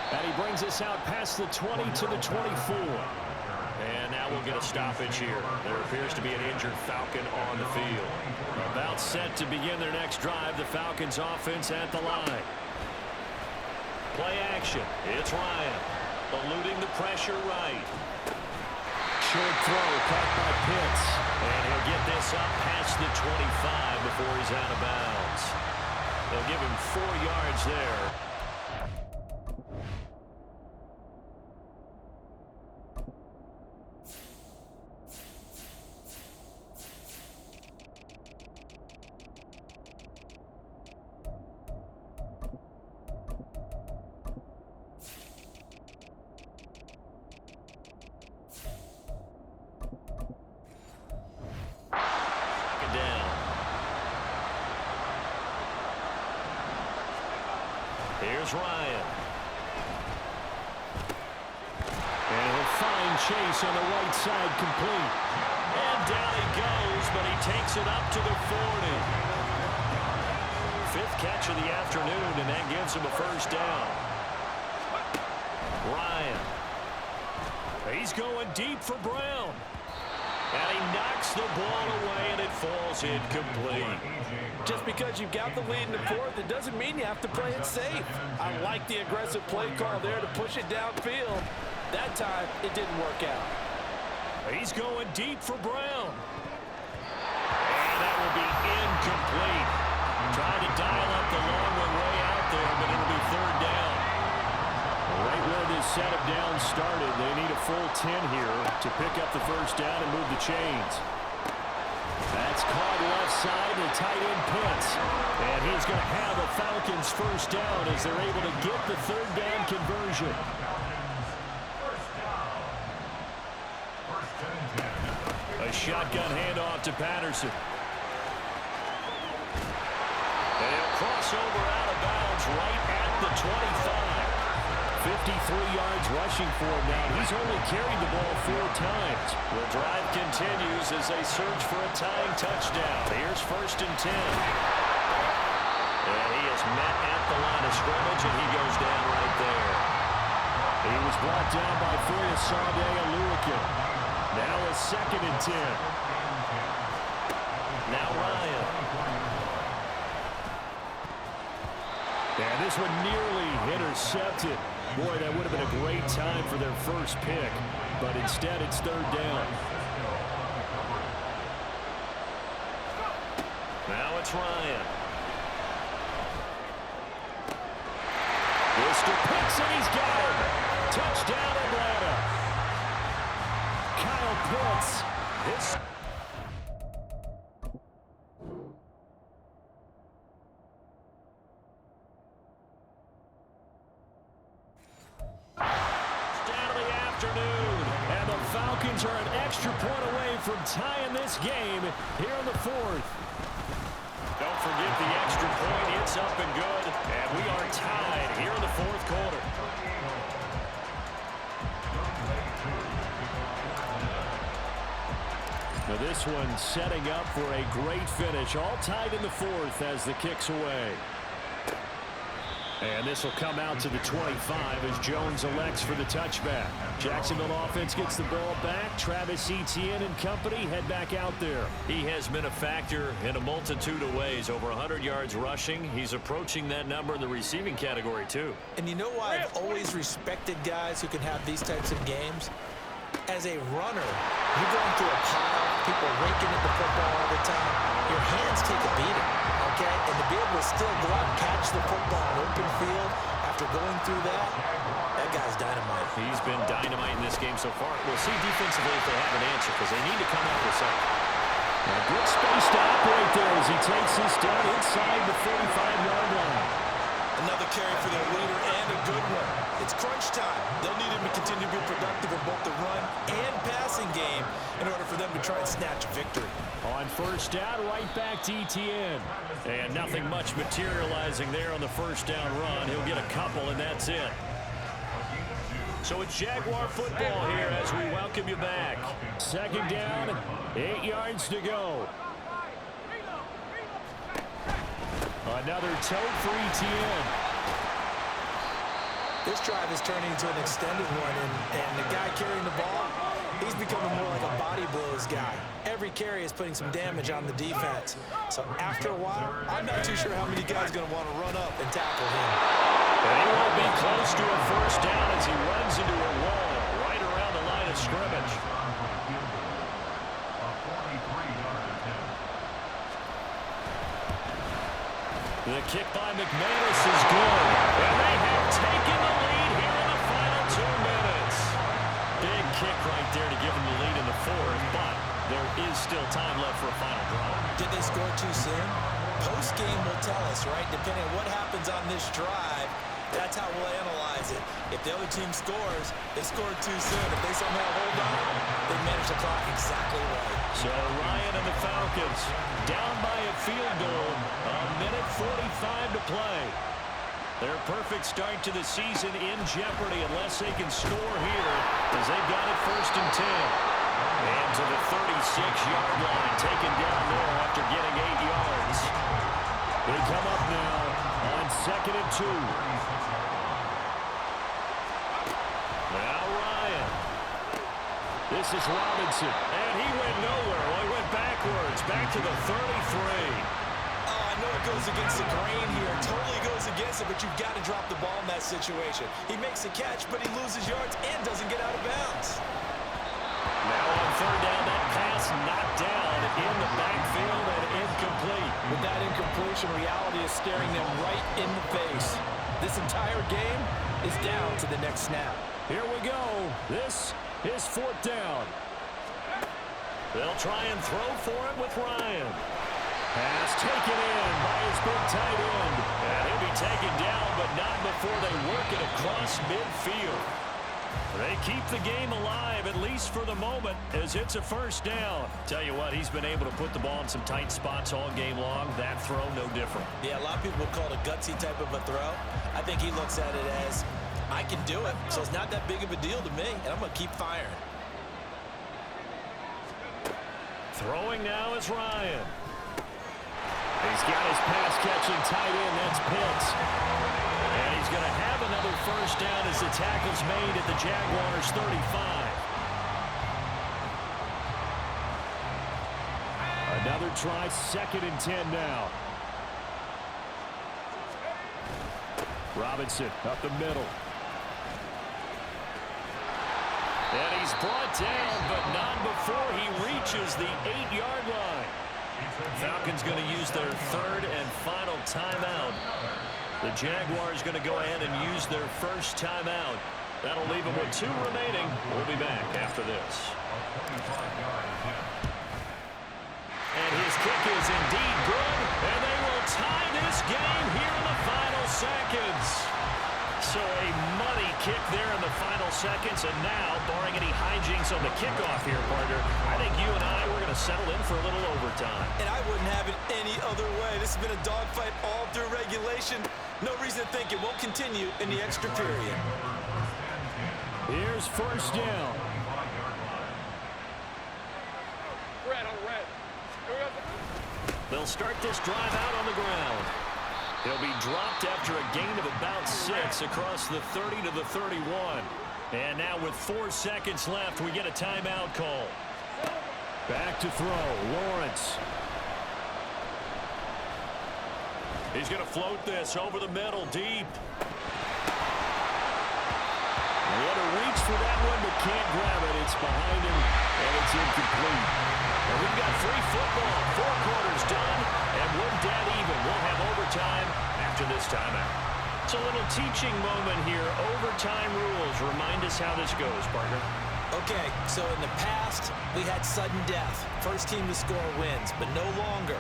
And he brings us out past the 20 to the 24. And now we'll get a stoppage here. There appears to be an injured Falcon on the field. About set to begin their next drive, the Falcons offense at the line. Play action. It's Ryan. Eluding the pressure right. Short throw caught by Pitts. And he'll get this up past the 25 before he's out of bounds. They'll give him 4 yards there. Here's Ryan. And he'll find Chase on the right side complete. And down he goes, but he takes it up to the 40. 5th catch of the afternoon, and that gives him a first down. Ryan. He's going deep for Brown. And he knocks the ball away, and it falls incomplete. Just because you've got the lead in the fourth, it doesn't mean you have to play it safe. I like the aggressive play call there to push it downfield. That time, it didn't work out. He's going deep for Brown. And that will be incomplete. Trying to dial up the long one way out there, but it'll be third down. Right where this set of downs started, they need a full 10 here to pick up the first down and move the chains. That's caught left side to tight end Pitts. And he's going to have the Falcons first down as they're able to get the third down conversion. A shotgun handoff to Patterson. And he'll cross over out of bounds right at the 25. 53 yards rushing for him now. He's only carried the ball 4 times. The drive continues as they search for a tying touchdown. Here's 1st and 10. And he is met at the line of scrimmage, and he goes down right there. He was brought down by Foyesade Aluakin. Now a 2nd and 10. Now Ryan. And this one nearly intercepted. Boy, that would have been a great time for their first pick, but instead it's 3rd down. Now it's Ryan. Mr. Pitts, and he's got him. Touchdown, Atlanta. Kyle Pitts. Falcons are an extra point away from tying this game here in the 4th. Don't forget the extra point. It's up and good. And we are tied here in the 4th quarter. Now this one setting up for a great finish. All tied in the 4th as the kick's away. And this will come out to the 25 as Jones elects for the touchback. Jacksonville offense gets the ball back. Travis Etienne and company head back out there. He has been a factor in a multitude of ways. Over 100 yards rushing. He's approaching that number in the receiving category, too. And you know why I've always respected guys who can have these types of games? As a runner, you're going through a pile, people raking at the football all the time. Your hands take a beating, okay? And to be able to still go out and catch the football in open field after going through that, that guy's dynamite. He's been dynamite in this game so far. We'll see defensively if they have an answer because they need to come out with something. A good space to operate there as he takes this down inside the 45-yard line. Another carry for their leader and a good one. It's crunch time. They'll need him to continue to be productive in both the run and passing game in order for them to try and snatch a victory. On 1st down, right back to Etienne. And nothing much materializing there on the 1st down run. He'll get a couple, and that's it. So it's Jaguar football here as we welcome you back. 2nd down, 8 yards to go. Another toe for Etienne. This drive is turning into an extended one, and the guy carrying the ball, he's becoming more like a body blows guy. Every carry is putting some damage on the defense. So after a while, I'm not too sure how many guys are going to want to run up and tackle him. And he will be close to a 1st down as he runs into a wall right around the line of scrimmage. The kick by McManus is good. And they have taken the lead here in the final 2 minutes. Big kick right there to give them the lead in the 4th, but there is still time left for a final drive. Did they score too soon? Post-game will tell us, right? Depending on what happens on this drive, that's how we'll analyze it. If the other team scores, they scored too soon. If they somehow hold on, they manage the clock exactly right. So Ryan and the Falcons down by a field goal. A minute 45 to play. Their perfect start to the season in jeopardy unless they can score here as they've got it 1st and 10. And to the 36-yard line, taken down there after getting 8 yards. They come up now on 2nd and 2. Now Ryan. This is Robinson, and he went nowhere. Well, he went backwards, back to the 33. I know it goes against the grain here. It totally goes against it, but you've got to drop the ball in that situation. He makes a catch, but he loses yards and doesn't get out of bounds. Now on 3rd down, that pass knocked down in the backfield and incomplete. With that incompletion, reality is staring them right in the face. This entire game is down to the next snap. Here we go. This is 4th down. They'll try and throw for it with Ryan. Pass taken in by his big tight end. And he'll be taken down, but not before they work it across midfield. They keep the game alive, at least for the moment, as it's a first down. Tell you what, he's been able to put the ball in some tight spots all game long. That throw, no different. Yeah, a lot of people would call it a gutsy type of a throw. I think he looks at it as, I can do it, so it's not that big of a deal to me, and I'm going to keep firing. Throwing now is Ryan. He's got his pass-catching tight end. That's Pitts. And he's going to have another first down as the tackle's made at the Jaguars' 35. Another try, 2nd and 10 now. Robinson up the middle. And he's brought down, but not before he reaches the 8-yard line. Falcons going to use their 3rd and final timeout. The Jaguars going to go ahead and use their first timeout. That'll leave them with 2 remaining. We'll be back after this. And his kick is indeed good, and they will tie this game here in the final seconds. So a money kick there in the final seconds, and now, barring any hijinks on the kickoff here, partner, I think you and I, we're going to settle in for a little overtime. And I wouldn't have it any other way. This has been a dogfight all through regulation. No reason to think it won't continue in the extra period. Here's first down. They'll start this drive out on the ground. He'll be dropped after a gain of about 6 across the 30 to the 31. And now with 4 seconds left, we get a timeout call. Back to throw, Lawrence. He's going to float this over the middle, deep. What a reach for that one, but can't grab it. It's behind him, and it's incomplete. And we've got free football. 4 quarters done, and we're dead even. We'll have overtime after this timeout. It's a little teaching moment here. Overtime rules. Remind us how this goes, partner. Okay, so in the past, we had sudden death. First team to score wins, but no longer.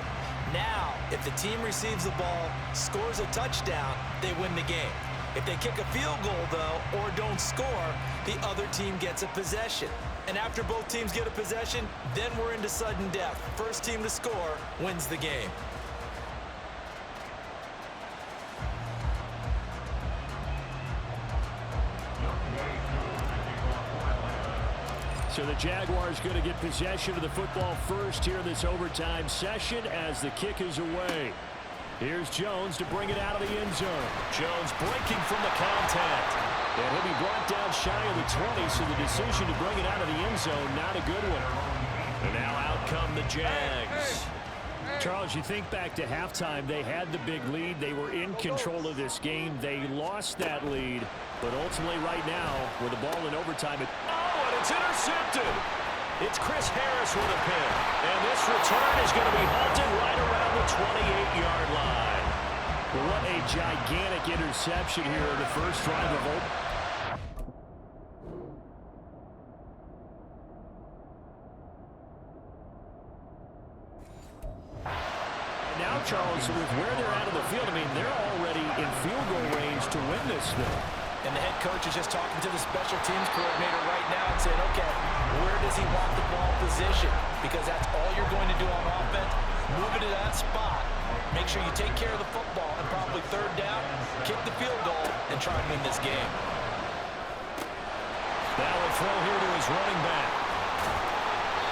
Now, if the team receives the ball, scores a touchdown, they win the game. If they kick a field goal, though, or don't score, the other team gets a possession. And after both teams get a possession, then we're into sudden death. First team to score wins the game. So the Jaguars going to get possession of the football first here in this overtime session as the kick is away. Here's Jones to bring it out of the end zone. Jones breaking from the contact. And he'll be brought down shy of the 20, so the decision to bring it out of the end zone, not a good one. And now out come the Jags. Charles, you think back to halftime, they had the big lead. They were in control of this game. They lost that lead. But ultimately right now, with the ball in overtime, and it's intercepted. It's Chris Harris with a pick. And this return is going to be halted right around the 28-yard line. What a gigantic interception here in the first drive of overtime. Now, Charles, with where they're out of the field, I mean, they're already in field goal range to win this thing. And the head coach is just talking to the special teams coordinator right now and saying, okay, where does he want the ball positioned? Because that's all you're going to do on offense. Move it to that spot. Make sure you take care of the football and probably 3rd down, kick the field goal, and try and win this game. Now a throw here to his running back.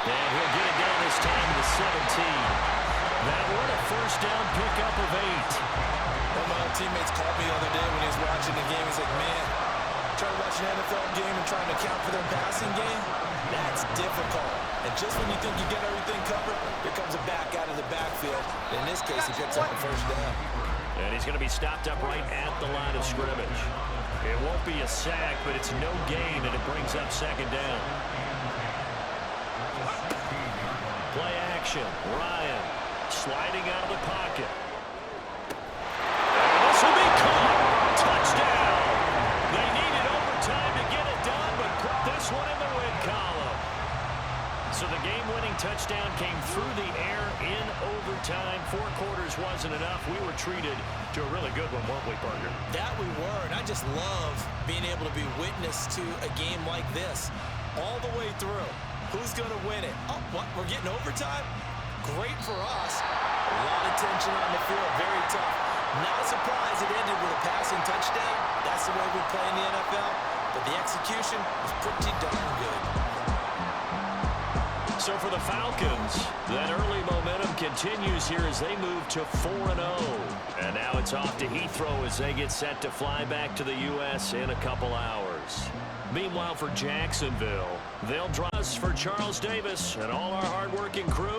And he'll get it down this time to the 17. Now what a first down pickup of 8. One of my old teammates called me the other day when he was watching the game. He's like, man, trying to watch an NFL game and trying to account for their passing game, that's difficult. And just when you think you get everything covered, here comes a back out of the backfield. In this case, he picks up a first down. And he's going to be stopped up right at the line of scrimmage. It won't be a sack, but it's no gain, and it brings up 2nd down. Play action. Ryan sliding out of the pocket. And this will be caught. Touchdown. They needed overtime to get it done, but put this one in the win column. So the game-winning touchdown came through the air in overtime. 4 quarters wasn't enough. We were treated to a really good one, weren't we, partner? That we were, and I just love being able to be witness to a game like this all the way through. Who's going to win it? Oh, what? We're getting overtime? Great for us. A lot of tension on the field. Very tough. Not surprised it ended with a passing touchdown. That's the way we play in the NFL. But the execution was pretty darn good. So for the Falcons, that early momentum continues here as they move to 4-0. And now it's off to Heathrow as they get set to fly back to the U.S. in a couple hours. Meanwhile, for Jacksonville, they'll draw us for Charles Davis and all our hardworking crew.